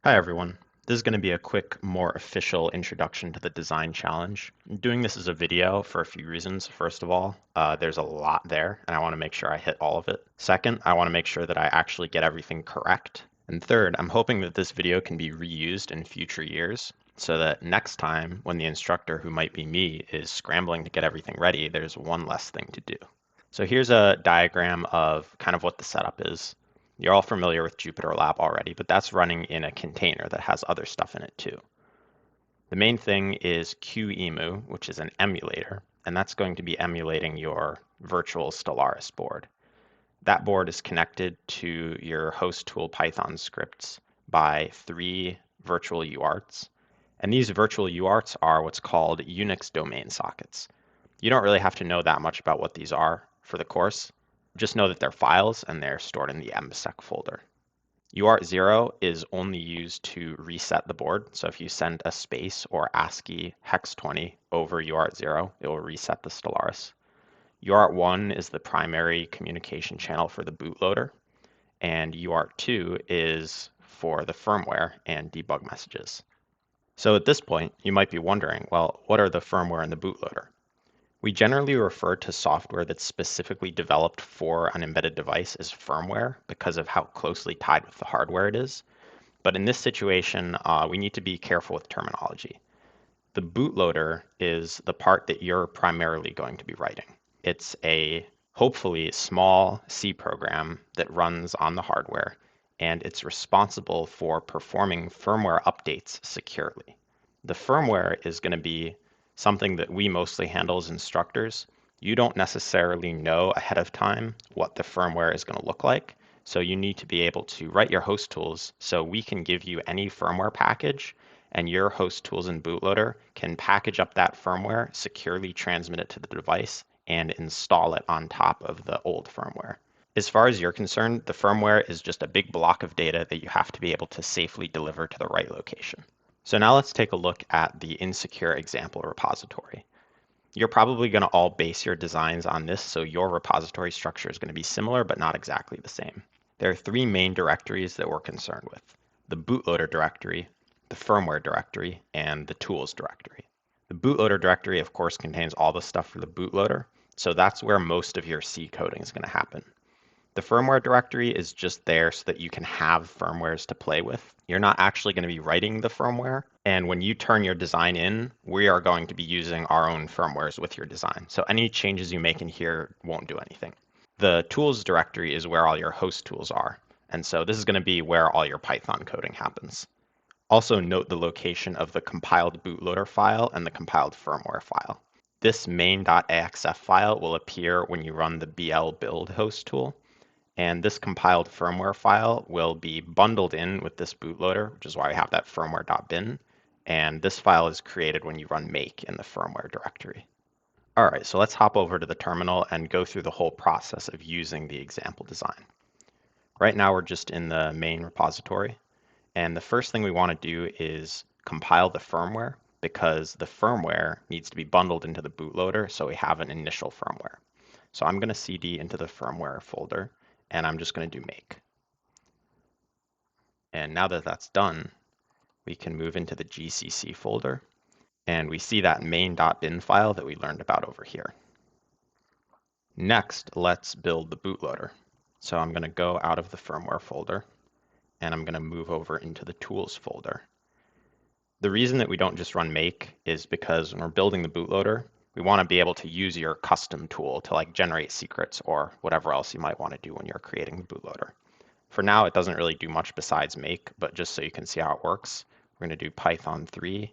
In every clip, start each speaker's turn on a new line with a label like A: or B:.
A: Hi everyone. This is going to be a quick, more official introduction to the design challenge. I'm doing this as a video for a few reasons. First of all, there's a lot there, and I want to make sure I hit all of it. Second, I want to make sure that I actually get everything correct. And third, I'm hoping that this video can be reused in future years so that next time when the instructor, who might be me, is scrambling to get everything ready, there's one less thing to do. So here's a diagram of kind of what the setup is. You're all familiar with Jupyter Lab already, but that's running in a container that has other stuff in it too. The main thing is kekw, which is an emulator, and that's going to be emulating your virtual Stellaris board. That board is connected to your host tool Python scripts by 3 virtual UARTs. And these virtual UARTs are what's called Unix domain sockets. You don't really have to know that much about what these are for the course. Just know that they're files and they're stored in the Embsec folder. UART0 is only used to reset the board. So if you send a space or ASCII hex 20 over UART0, it will reset the Stellaris. UART1 is the primary communication channel for the bootloader, and UART2 is for the firmware and debug messages. So at this point, you might be wondering, well, what are the firmware and the bootloader? We generally refer to software that's specifically developed for an embedded device as firmware because of how closely tied with the hardware it is. But in this situation, we need to be careful with terminology. The bootloader is the part that you're primarily going to be writing. It's a hopefully small C program that runs on the hardware, and it's responsible for performing firmware updates securely. The firmware is going to be something that we mostly handle as instructors. You don't necessarily know ahead of time what the firmware is going to look like. So you need to be able to write your host tools so we can give you any firmware package, and your host tools and bootloader can package up that firmware, securely transmit it to the device, and install it on top of the old firmware. As far as you're concerned, the firmware is just a big block of data that you have to be able to safely deliver to the right location. So now let's take a look at the insecure example repository. You're probably going to all base your designs on this, so your repository structure is going to be similar but not exactly the same. There are 3 main directories that we're concerned with: the bootloader directory, the firmware directory, and the tools directory. The bootloader directory, of course, contains all the stuff for the bootloader, so that's where most of your C coding is going to happen. The firmware directory is just there so that you can have firmwares to play with. You're not actually going to be writing the firmware. And when you turn your design in, we are going to be using our own firmwares with your design. So any changes you make in here won't do anything. The tools directory is where all your host tools are. And so this is going to be where all your Python coding happens. Also note the location of the compiled bootloader file and the compiled firmware file. This main.axf file will appear when you run the BL build host tool. And this compiled firmware file will be bundled in with this bootloader, which is why we have that firmware.bin. And this file is created when you run make in the firmware directory. All right, so let's hop over to the terminal and go through the whole process of using the example design. Right now, we're just in the main repository. And the first thing we want to do is compile the firmware, because the firmware needs to be bundled into the bootloader so we have an initial firmware. So I'm going to cd into the firmware folder, and I'm just going to do make. And now that that's done, we can move into the GCC folder, and we see that main.bin file that we learned about over here. Next, let's build the bootloader. So I'm going to go out of the firmware folder, and I'm going to move over into the tools folder. The reason that we don't just run make is because when we're building the bootloader, we want to be able to use your custom tool to like generate secrets or whatever else you might want to do when you're creating the bootloader. For now, it doesn't really do much besides make, but just so you can see how it works, we're going to do python 3./bl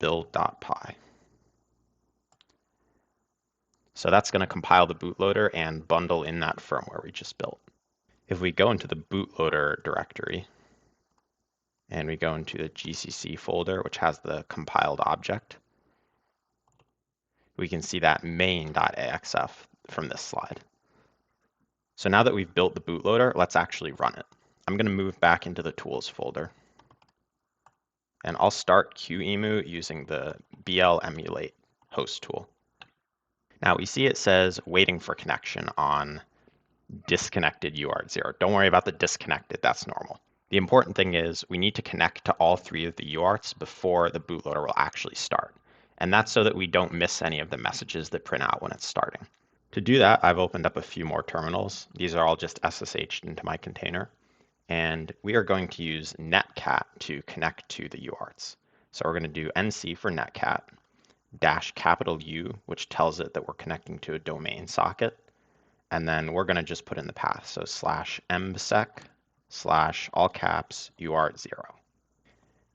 A: build.py. So that's going to compile the bootloader and bundle in that firmware we just built. If we go into the bootloader directory, and we go into the GCC folder, which has the compiled object, we can see that main.axf from this slide. So now that we've built the bootloader, let's actually run it. I'm going to move back into the tools folder, and I'll start kekw using the BL emulate host tool. Now we see it says waiting for connection on disconnected UART0. Don't worry about the disconnected, that's normal. The important thing is we need to connect to all three of the UARTs before the bootloader will actually start. And that's so that we don't miss any of the messages that print out when it's starting. To do that, I've opened up a few more terminals. These are all just SSH'd into my container. And we are going to use netcat to connect to the UARTs. So we're going to do nc for netcat, -U, which tells it that we're connecting to a domain socket. And then we're going to just put in the path. So /Embsec / all caps UART0.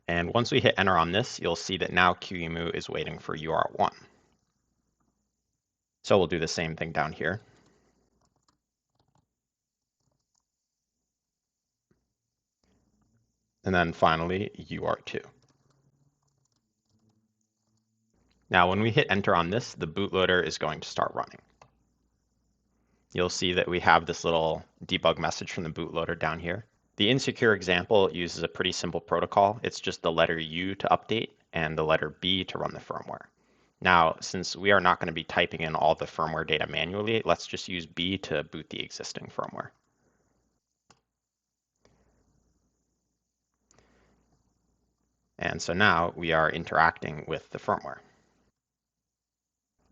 A: And once we hit enter on this, you'll see that now kekw is waiting for UART1. So we'll do the same thing down here. And then finally, UART2. Now, when we hit enter on this, the bootloader is going to start running. You'll see that we have this little debug message from the bootloader down here. The insecure example uses a pretty simple protocol. It's just the letter U to update and the letter B to run the firmware. Now, since we are not going to be typing in all the firmware data manually, let's just use B to boot the existing firmware. And so now we are interacting with the firmware.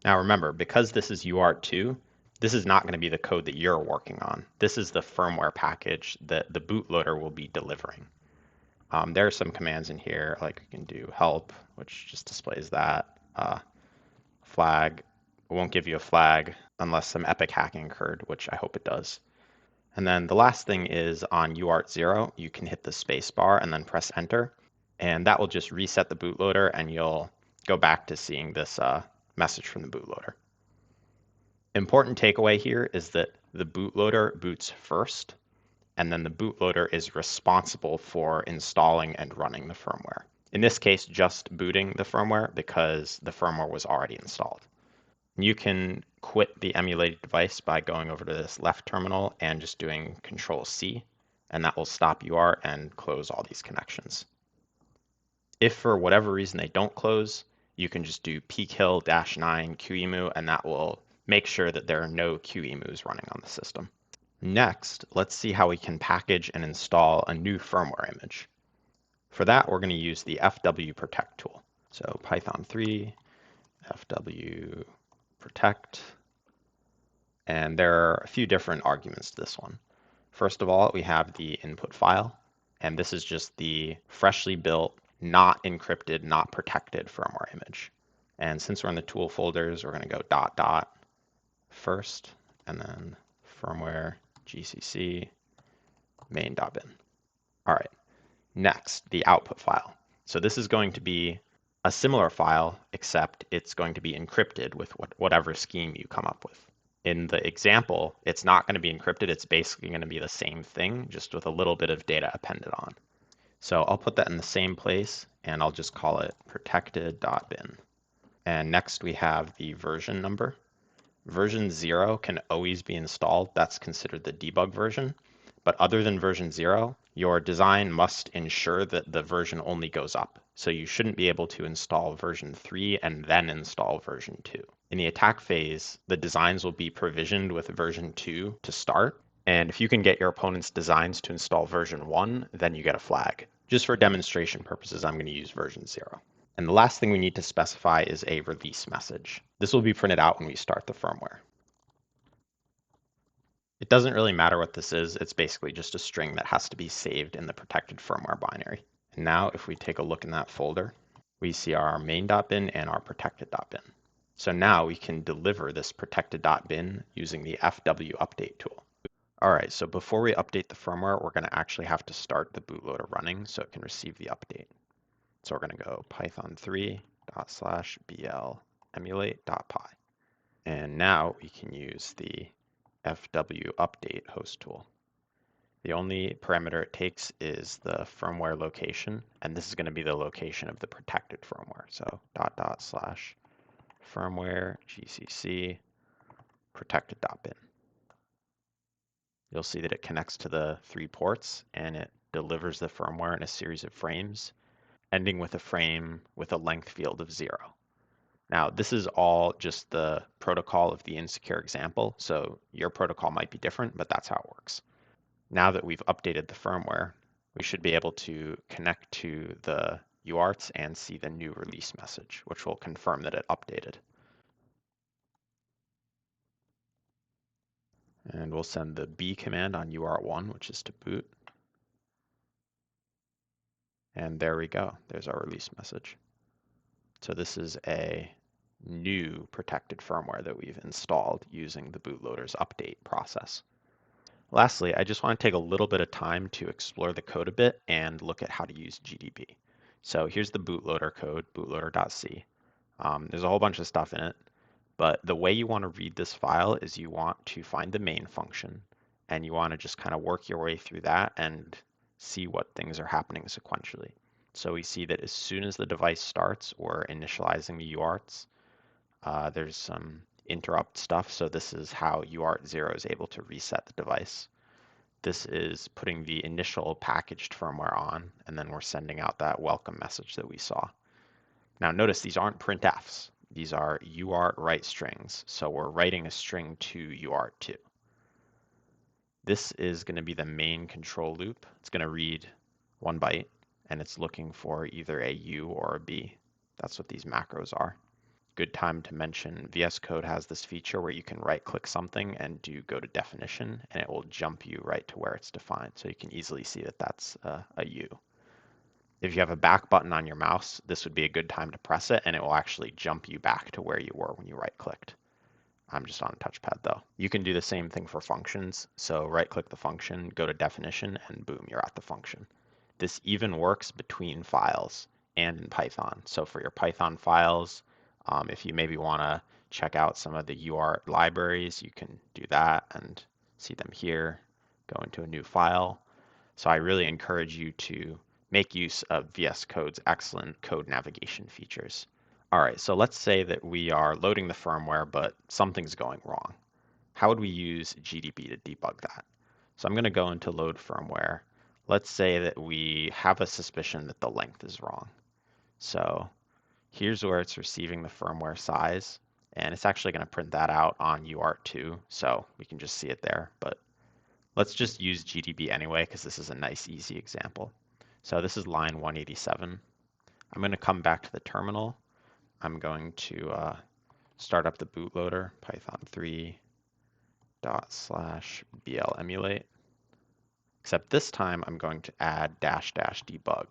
A: Now remember, because this is UART2, this is not going to be the code that you're working on. This is the firmware package that the bootloader will be delivering. There are some commands in here, like we can do help, which just displays that. Flag, it won't give you a flag unless some epic hacking occurred, which I hope it does. And then the last thing is on UART0, you can hit the space bar and then press enter. And that will just reset the bootloader and you'll go back to seeing this message from the bootloader. Important takeaway here is that the bootloader boots first, and then the bootloader is responsible for installing and running the firmware. In this case, just booting the firmware because the firmware was already installed. You can quit the emulated device by going over to this left terminal and just doing Control-C, and that will stop UART and close all these connections. If for whatever reason they don't close, you can just do pkill-9 kekw, and that will make sure that there are no kews running on the system. Next, let's see how we can package and install a new firmware image. For that, we're going to use the fw protect tool. So Python 3, fw protect, and there are a few different arguments to this one. First of all, we have the input file, and this is just the freshly built, not encrypted, not protected firmware image. And since we're in the tool folders, we're going to go ... first, and then firmware gcc main.bin. All right, next, the output file. So this is going to be a similar file, except it's going to be encrypted with whatever scheme you come up with. In the example, it's not going to be encrypted. It's basically going to be the same thing, just with a little bit of data appended on. So I'll put that in the same place, and I'll just call it protected.bin. And next we have the version number. Version 0 can always be installed. That's considered the debug version. But other than version 0, your design must ensure that the version only goes up. So you shouldn't be able to install version 3 and then install version 2. In the attack phase, the designs will be provisioned with version 2 to start. And if you can get your opponent's designs to install version 1, then you get a flag. Just for demonstration purposes, I'm going to use version 0. And the last thing we need to specify is a release message. This will be printed out when we start the firmware. It doesn't really matter what this is. It's basically just a string that has to be saved in the protected firmware binary. And now if we take a look in that folder, we see our main.bin and our protected.bin. So now we can deliver this protected.bin using the fw update tool. All right, so before we update the firmware, we're going to actually have to start the bootloader running so it can receive the update. So we're going to go python 3./bl emulate.py. And now we can use the fw update host tool. The only parameter it takes is the firmware location, and this is going to be the location of the protected firmware. So /firmware gcc protected.bin. You'll see that it connects to the 3 ports and it delivers the firmware in a series of frames, ending with a frame with a length field of 0. Now, this is all just the protocol of the insecure example, so your protocol might be different, but that's how it works. Now that we've updated the firmware, we should be able to connect to the UARTs and see the new release message, which will confirm that it updated. And we'll send the B command on UART1, which is to boot. And there we go. There's our release message. So this is a new protected firmware that we've installed using the bootloader's update process. Lastly, I just want to take a little bit of time to explore the code a bit and look at how to use GDB. So here's the bootloader code, bootloader.c. There's a whole bunch of stuff in it, but the way you want to read this file is you want to find the main function, and you want to just kind of work your way through that and see what things are happening sequentially. So we see that as soon as the device starts, we're initializing the UARTs. There's some interrupt stuff, so this is how UART 0 is able to reset the device. This is putting the initial packaged firmware on, and then we're sending out that welcome message that we saw. Now notice these aren't printfs. These are UART write strings, so we're writing a string to UART2. This is going to be the main control loop. It's going to read 1 byte, and it's looking for either a U or a B. That's what these macros are. Good time to mention VS Code has this feature where you can right-click something and do go to definition, and it will jump you right to where it's defined. So you can easily see that that's a U. If you have a back button on your mouse, this would be a good time to press it, and it will actually jump you back to where you were when you right-clicked. I'm just on a touchpad though. You can do the same thing for functions. So right-click the function, go to definition, and boom, you're at the function. This even works between files and in Python. So for your Python files, if you maybe want to check out some of the UART libraries, you can do that and see them here, go into a new file. So I really encourage you to make use of VS Code's excellent code navigation features. All right, so let's say that we are loading the firmware, but something's going wrong. How would we use GDB to debug that? So I'm going to go into load firmware. Let's say that we have a suspicion that the length is wrong. So here's where it's receiving the firmware size, and it's actually going to print that out on UART2, so we can just see it there. But let's just use GDB anyway, because this is a nice, easy example. So this is line 187. I'm going to come back to the terminal. I'm going to start up the bootloader, python3 /bl emulate. Except this time I'm going to add --debug.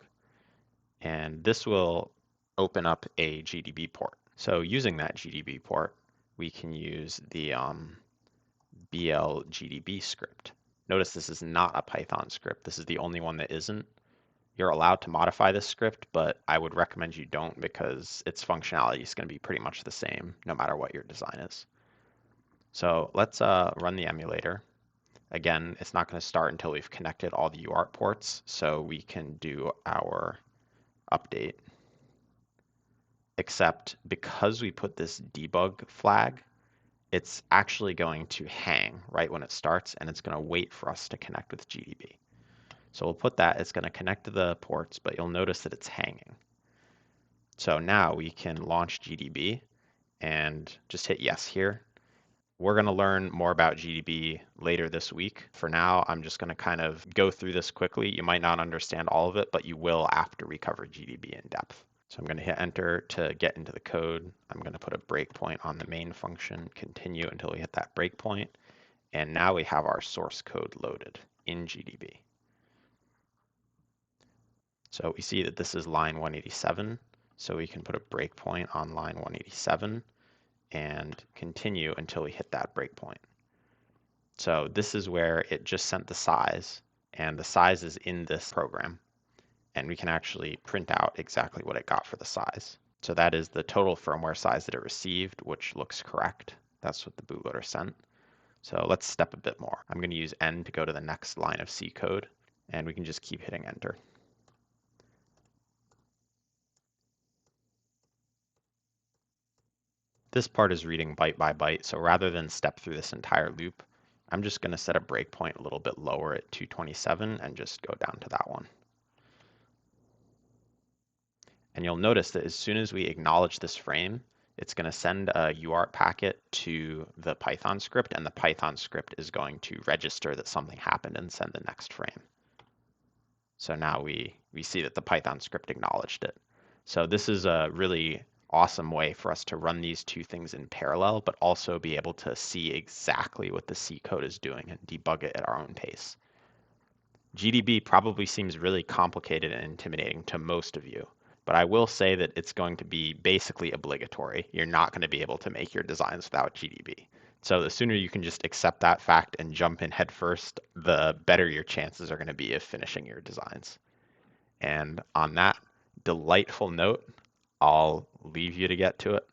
A: And this will open up a GDB port. So using that GDB port, we can use the BLGDB script. Notice this is not a Python script. This is the only one that isn't. You're allowed to modify this script, but I would recommend you don't because its functionality is going to be pretty much the same no matter what your design is. So let's run the emulator. Again, it's not going to start until we've connected all the UART ports, so we can do our update. Except because we put this debug flag, it's actually going to hang right when it starts, and it's going to wait for us to connect with GDB. So we'll put that, it's going to connect to the ports, but you'll notice that it's hanging. So now we can launch GDB and just hit yes here. We're going to learn more about GDB later this week. For now, I'm just going to kind of go through this quickly. You might not understand all of it, but you will after we cover GDB in depth. So I'm going to hit enter to get into the code. I'm going to put a breakpoint on the main function, continue until we hit that breakpoint. And now we have our source code loaded in GDB. So we see that this is line 187. So we can put a breakpoint on line 187 and continue until we hit that breakpoint. So this is where it just sent the size, and the size is in this program. And we can actually print out exactly what it got for the size. So that is the total firmware size that it received, which looks correct. That's what the bootloader sent. So let's step a bit more. I'm going to use N to go to the next line of C code, and we can just keep hitting enter. This part is reading byte by byte, so rather than step through this entire loop, I'm just going to set a breakpoint a little bit lower at 227 and just go down to that one. And you'll notice that as soon as we acknowledge this frame, It's going to send a UART packet to the Python script, and the Python script is going to register that something happened and send the next frame. So now we see that the Python script acknowledged it. So this is a really awesome way for us to run these two things in parallel, but also be able to see exactly what the C code is doing and debug it at our own pace. GDB probably seems really complicated and intimidating to most of you, but I will say that it's going to be basically obligatory. You're not going to be able to make your designs without GDB. So the sooner you can just accept that fact and jump in headfirst, the better your chances are going to be of finishing your designs. And on that delightful note, I'll leave you to get to it.